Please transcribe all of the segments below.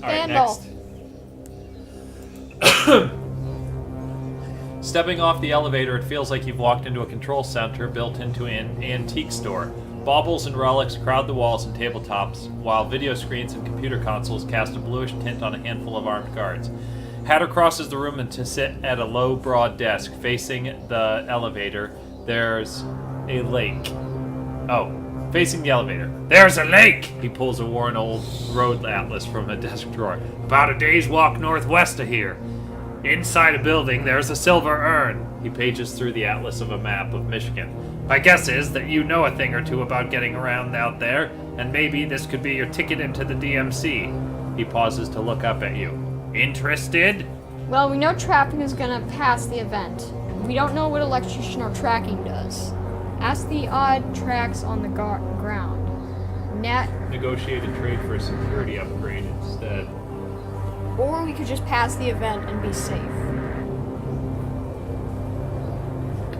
Scandal. Alright, next. Stepping off the elevator, it feels like you've walked into a control center built into an antique store. Baubles and relics crowd the walls and tabletops, while video screens and computer consoles cast a bluish tint on a handful of armed guards. Hatter crosses the room and to sit at a low, broad desk facing the elevator. There's a lake. Oh, facing the elevator. There's a lake! He pulls a worn old road atlas from a desk drawer. About a day's walk northwest of here. Inside a building, there's a silver urn. He pages through the atlas of a map of Michigan. My guess is that you know a thing or two about getting around out there, and maybe this could be your ticket into the DMC. He pauses to look up at you. Interested? Well, we know trapping is gonna pass the event. We don't know what electrocution or tracking does. Ask the odd tracks on the ground. Negotiate a trade for a security upgrade instead. Or we could just pass the event and be safe.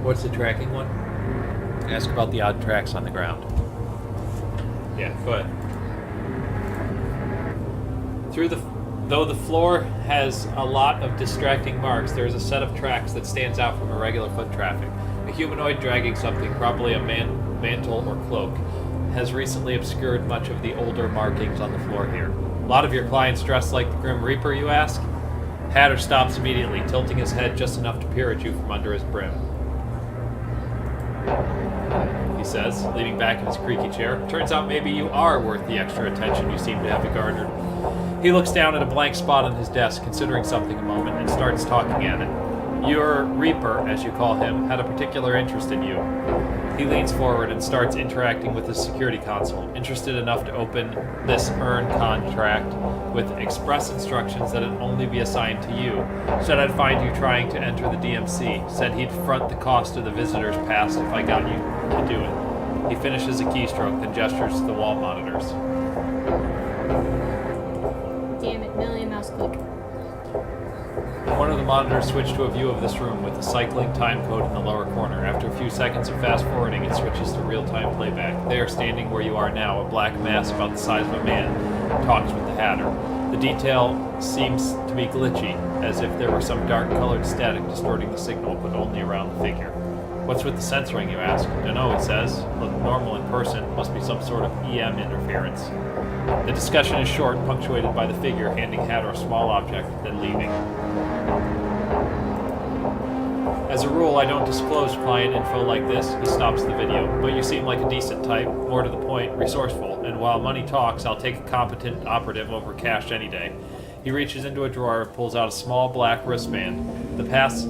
What's the tracking one? Ask about the odd tracks on the ground. Yeah, go ahead. Though the floor has a lot of distracting marks, there is a set of tracks that stands out from irregular foot traffic. A humanoid dragging something, probably a mantle or cloak, has recently obscured much of the older markings on the floor here. A lot of your clients dressed like the Grim Reaper, you ask? Hatter stops immediately, tilting his head just enough to peer at you from under his brim. He says, leaning back in his creaky chair. Turns out maybe you are worth the extra attention you seem to have garnered. He looks down at a blank spot on his desk, considering something a moment, and starts talking at it. Your Reaper, as you call him, had a particular interest in you. He leans forward and starts interacting with the security console, interested enough to open this urn contract with express instructions that it only be assigned to you. Said I'd find you trying to enter the DMC. Said he'd front the cost of the visitor's pass if I got you to do it. He finishes a keystroke, then gestures to the wall monitors. Damn it, million mouse click. One of the monitors switched to a view of this room with a cycling time code in the lower corner. After a few seconds of fast-forwarding, it switches to real-time playback. There, standing where you are now, a black mass about the size of a man, talks with the Hatter. The detail seems to be glitchy, as if there were some dark-colored static distorting the signal, but only around the figure. What's with the censoring, you ask? Dunno, it says. Look normal in person. Must be some sort of EM interference. The discussion is short, punctuated by the figure handing Hatter a small object, then leaving. As a rule, I don't disclose client info like this. He stops the video. But you seem like a decent type, more to the point, resourceful, and while money talks, I'll take a competent operative over cash any day. He reaches into a drawer and pulls out a small black wristband. The pass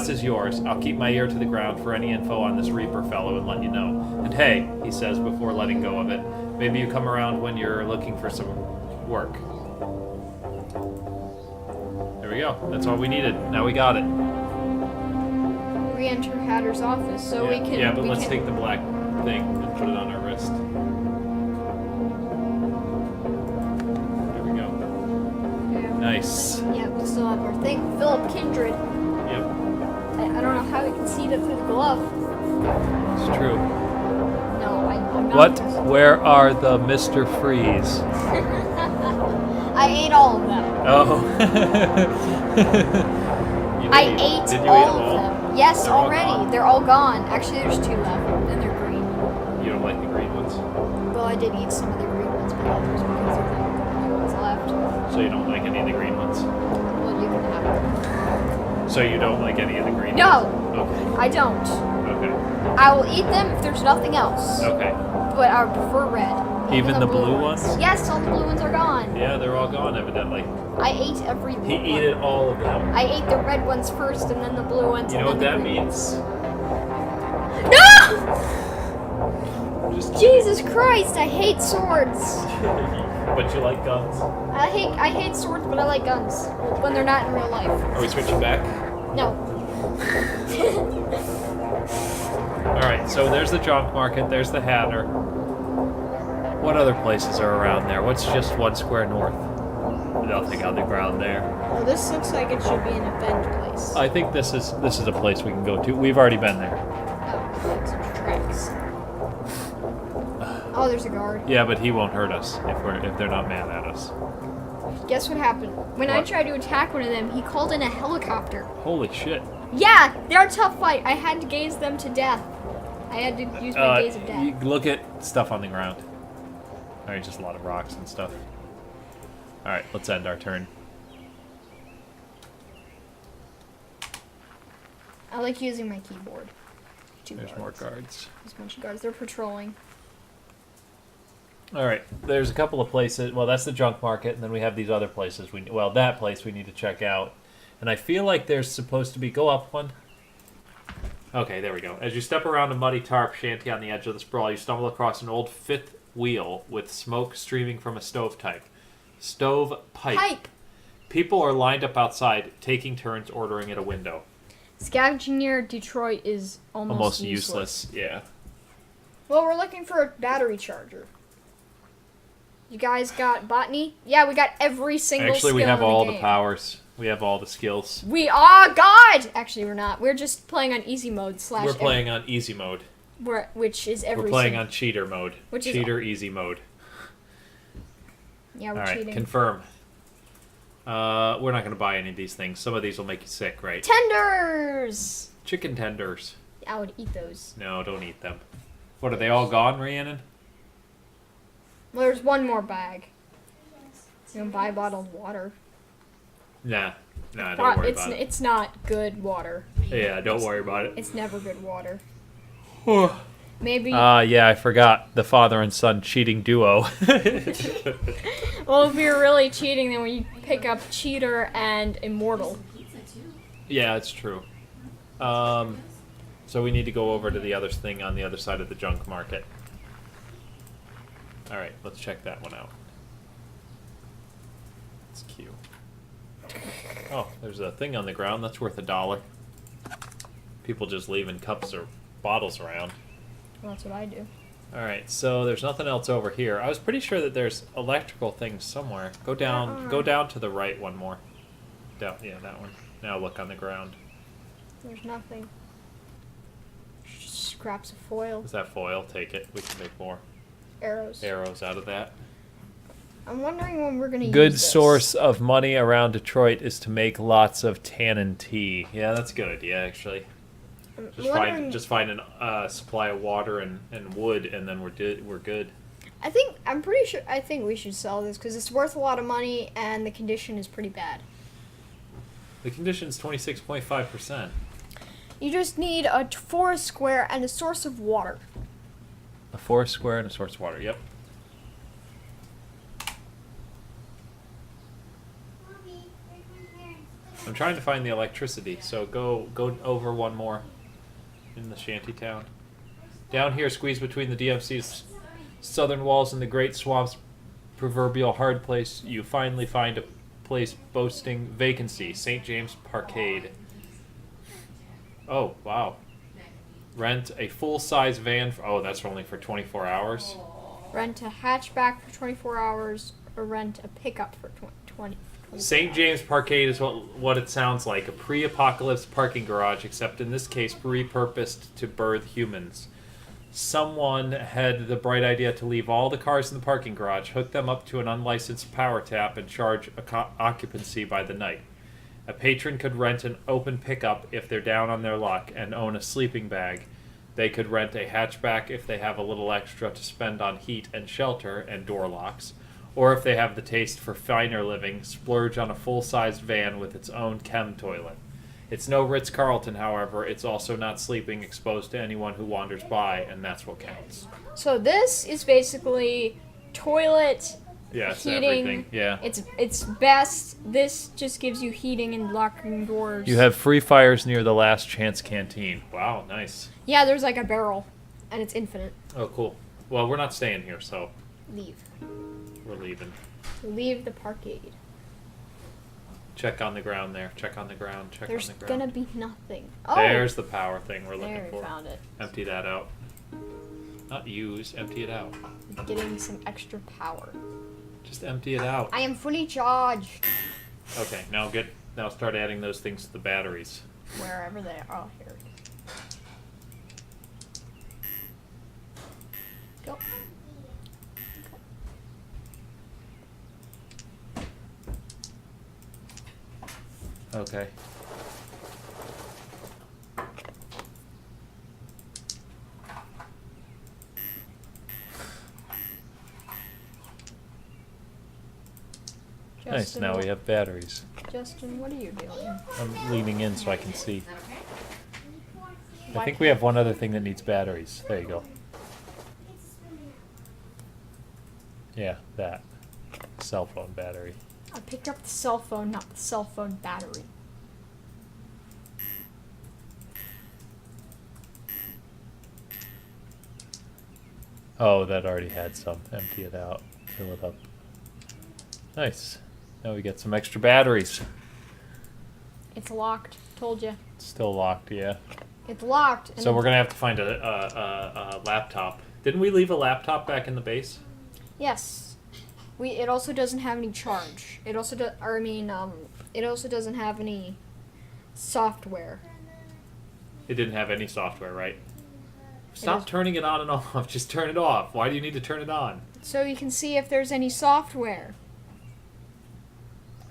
is yours. I'll keep my ear to the ground for any info on this Reaper fellow and let you know. And hey, he says before letting go of it, maybe you come around when you're looking for some work. There we go. That's all we needed. Now we got it. Re-enter Hatter's office so we can... Yeah, but let's take the black thing and put it on our wrist. There we go. Yeah. Nice. Yeah, we still have our thing. Philip Kindred. Yep. I don't know how we can see that through the glove. It's true. No, I'm not. What? Where are the Mr. Freeze? I ate all of them. Oh. I ate Did you all eat of them? them. Yes, They're all already. gone? They're all gone. Actually, there's 2 left, and they're green. You don't like the green ones? Well, I did eat some of the green ones, but that was because of the only ones left. So you don't like any of the green ones? Well, you can have them. So you don't like any of the green No, ones? Okay. I don't. Okay. I will eat them if there's nothing else. Okay. But I would prefer red. Even the blue ones? Yes, all the blue ones are gone. Yeah, they're all gone, evidently. I ate every blue He one. ate all of them. I ate the red ones first, and then the blue ones. You and know what then that the green means? No! Just Jesus Christ! I hate swords. But you like guns? I hate swords, but I like guns when they're not in real life. Are we switching back? No. Alright, so there's the junk market, there's the Hatter. What other places are around there? What's just 1 square north? Nothing on the ground there. Well, this looks like it should be an event place. I think this is a place we can go to. We've already been there. Oh, like some tracks. Oh, there's a guard. Yeah, but he won't hurt us if they're not mad at us. Guess what happened? When I What? tried to attack one of them, he called in a helicopter. Holy shit. Yeah, they're a tough fight. I had to gaze them to death. I had to use my gaze of death. You look at stuff on the ground. Alright, just a lot of rocks and stuff. Alright, let's end our turn. I like using my keyboard. There's more guards. There's a bunch of guards. They're patrolling. Alright, there's a couple of places. Well, that's the junk market, and then we have these other places. That place we need to check out. And I feel like there's supposed to be... Go up one. Okay, there we go. As you step around a muddy tarp shanty on the edge of the sprawl, you stumble across an old fifth wheel with smoke streaming from a stovepipe. Pipe! People are lined up outside, taking turns ordering at a window. Scavenging near Detroit is almost useless. Yeah. Well, we're looking for a battery charger. You guys got botany? Yeah, we got every single Actually, skill we have in all the the game. powers. We have all the skills. We are God! Actually, we're not. We're just playing on easy mode / We're playing on easy mode. which is every We're playing single... on cheater mode. Which is- Cheater easy mode. Yeah, we're All right, cheating. confirm. We're not going to buy any of these things. Some of these will make you sick, right? Tenders! Chicken tenders. I would eat those. No, don't eat them. What, are they all gone, Rhiannon? Well, there's one more bag. You can buy bottled water. Nah, don't worry about it. It's not good water. Yeah, don't worry about it. It's never good water. Maybe. Yeah, I forgot. The father and son cheating duo. Well, if you're really cheating, then we pick up Cheater and Immortal. Yeah, it's true. So we need to go over to the other thing on the other side of the junk market. Alright, let's check that one out. It's cute. Oh, there's a thing on the ground that's worth $1. People just leaving cups or bottles around. Well, that's what I do. Alright, so there's nothing else over here. I was pretty sure that there's electrical things somewhere. Go down to the right one more. Down, yeah, that one. Now look on the ground. There's nothing. Scraps of foil. Is that foil? Take it. We can make more Arrows. arrows out of that. I'm wondering when we're gonna use Good this. source of money around Detroit is to make lots of tannin tea. Yeah, that's a good idea, actually. I'm Just find a supply of water and wood, and then we're good. I think we should sell this because it's worth a lot of money and the condition is pretty bad. The condition's 26.5%. You just need a forest square and a source of water. A forest square and a source of water. Yep. I'm trying to find the electricity, so go over one more in the shanty town. Down here, squeezed between the DMC's southern walls and the Great Swamp's proverbial hard place, you finally find a place boasting vacancy, St. James Parkade. Oh, wow. Rent a full-size van that's only for 24 hours. Rent a hatchback for 24 hours or rent a pickup for 20. St. James Parkade is what it sounds like, a pre-apocalypse parking garage, except in this case repurposed to birth humans. Someone had the bright idea to leave all the cars in the parking garage, hook them up to an unlicensed power tap, and charge occupancy by the night. A patron could rent an open pickup if they're down on their luck and own a sleeping bag. They could rent a hatchback if they have a little extra to spend on heat and shelter and door locks. Or if they have the taste for finer living, splurge on a full-sized van with its own chem toilet. It's no Ritz-Carlton, however. It's also not sleeping exposed to anyone who wanders by, and that's what counts. So this is basically toilet, Yeah, it's heating. everything. Yeah. It's best. This just gives you heating and locking doors. You have free fires near the Last Chance Canteen. Wow, nice. Yeah, there's like a barrel, and it's infinite. Oh, cool. Well, we're not staying here, so Leave. we're leaving. Leave the parkade. Check on the ground there. Check on the ground. There's on the ground. gonna be nothing. Oh, There's the power thing we're looking there we for. found it. Empty that out. Not use, empty it out. Getting some extra power. Just empty it out. I am fully charged. Okay, now start adding those things to the batteries. Wherever they are. Oh, here it is. Go. Okay. Nice, now we have batteries. Justin, what are you doing? I'm leaning in so I can see. I think we have one other thing that needs batteries. There you go. Yeah, that. Cell phone battery. I picked up the cell phone, not the cell phone battery. Oh, that already had some. Empty it out. Fill it up. Nice. Now we get some extra batteries. It's locked. Told you. It's still locked, yeah. It's locked. And So we're gonna have to find a laptop. Didn't we leave a laptop back in the base? Yes. It also doesn't have any charge. It also it also doesn't have any software. It didn't have any software, right? Stop turning it on and off. Just turn it off. Why do you need to turn it on? So you can see if there's any software.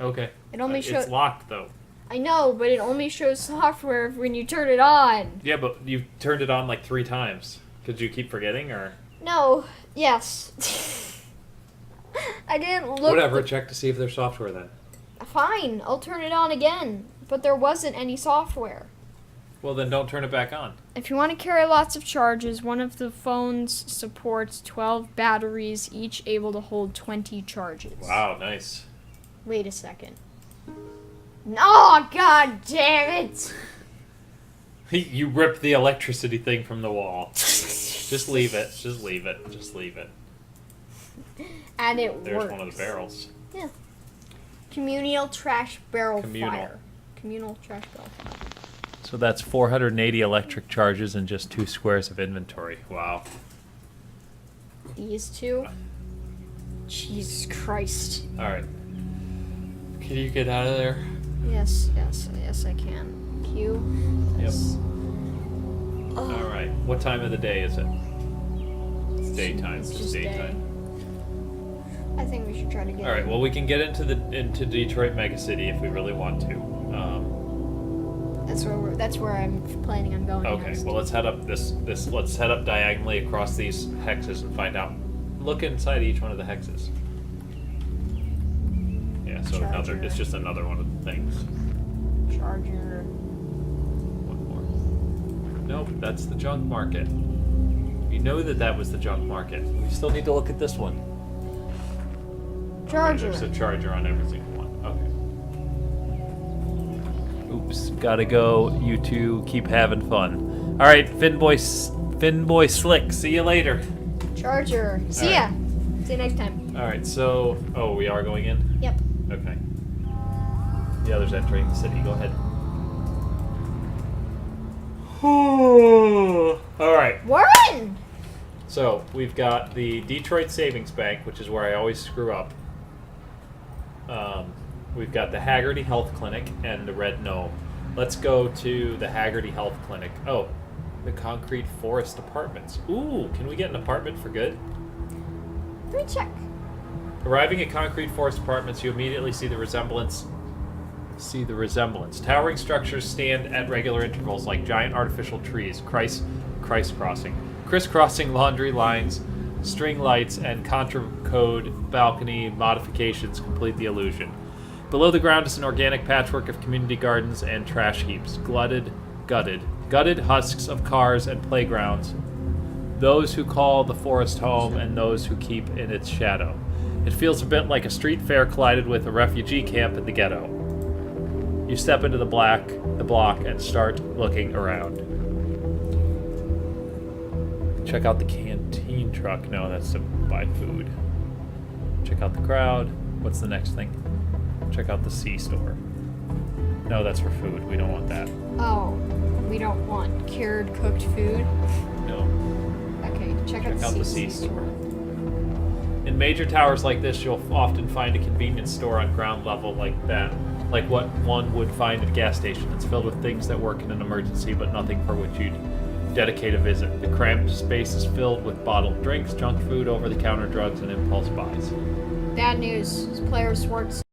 Okay. It only shows. It's locked though. I know, but it only shows software when you turn it on. Yeah, but you turned it on like 3 times. Could you keep forgetting, or? No. Yes. I didn't look. Whatever. Check to see if there's software then. Fine, I'll turn it on again. But there wasn't any software. Well, then don't turn it back on. If you want to carry lots of charges, one of the phones supports 12 batteries, each able to hold 20 charges. Wow, nice. Wait a second. Oh, god damn it! You ripped the electricity thing from the wall. Just leave it. Just leave it. Just leave it. And it There's works. one of the barrels. Yeah. Communal trash barrel Communal. fire. Communal trash barrel fire. So that's 480 electric charges and just 2 squares of inventory. Wow. These two? Jesus Christ. Alright. Can you get out of there? Yes, I can. Q. Yes. Alright. What time of the day is it? It's daytime. It's Just just daytime. I think we should try to get. Alright, well we can get into Detroit Megacity if we really want to. That's where I'm planning on going. Okay, next. well let's head up let's head up diagonally across these hexes and find out. Look inside each one of the hexes. Yeah, so it's just another one of the things. Charger. One more. Nope, that's the junk market. You know that was the junk market. We still need to look at this one. Charger. Okay, there's a charger on every single one. Okay. Oops, gotta go. You two keep having fun. All right, Finboy Slick. See you later. Charger. See ya. See you next time. All right, so we are going in. Yep. Okay. The others entering the city. Go ahead. All right. We're in. So we've got the Detroit Savings Bank, which is where I always screw up. We've got the Haggerty Health Clinic and the Red Gnome. Let's go to the Haggerty Health Clinic. Oh, the Concrete Forest Apartments. Ooh, can we get an apartment for good? Let me check. Arriving at Concrete Forest Apartments, you immediately see the resemblance. Towering structures stand at regular intervals like giant artificial trees, crisscrossing laundry lines, string lights, and Contra Code balcony modifications complete the illusion. Below the ground is an organic patchwork of community gardens and trash heaps, gutted husks of cars and playgrounds, those who call the forest home and those who keep in its shadow. It feels a bit like a street fair collided with a refugee camp in the ghetto. You step into the block, and start looking around. Check out the canteen truck. No, that's to buy food. Check out the crowd. What's the next thing? Check out the C store. No, that's for food. We don't want that. Oh, we don't want cured cooked food. No. Okay, check out the C store. In major towers like this, you'll often find a convenience store on ground level like that. Like what one would find at a gas station. It's filled with things that work in an emergency, but nothing for which you'd dedicate a visit. The cramped space is filled with bottled drinks, junk food, over-the-counter drugs, and impulse buys. Bad news. Player Swartz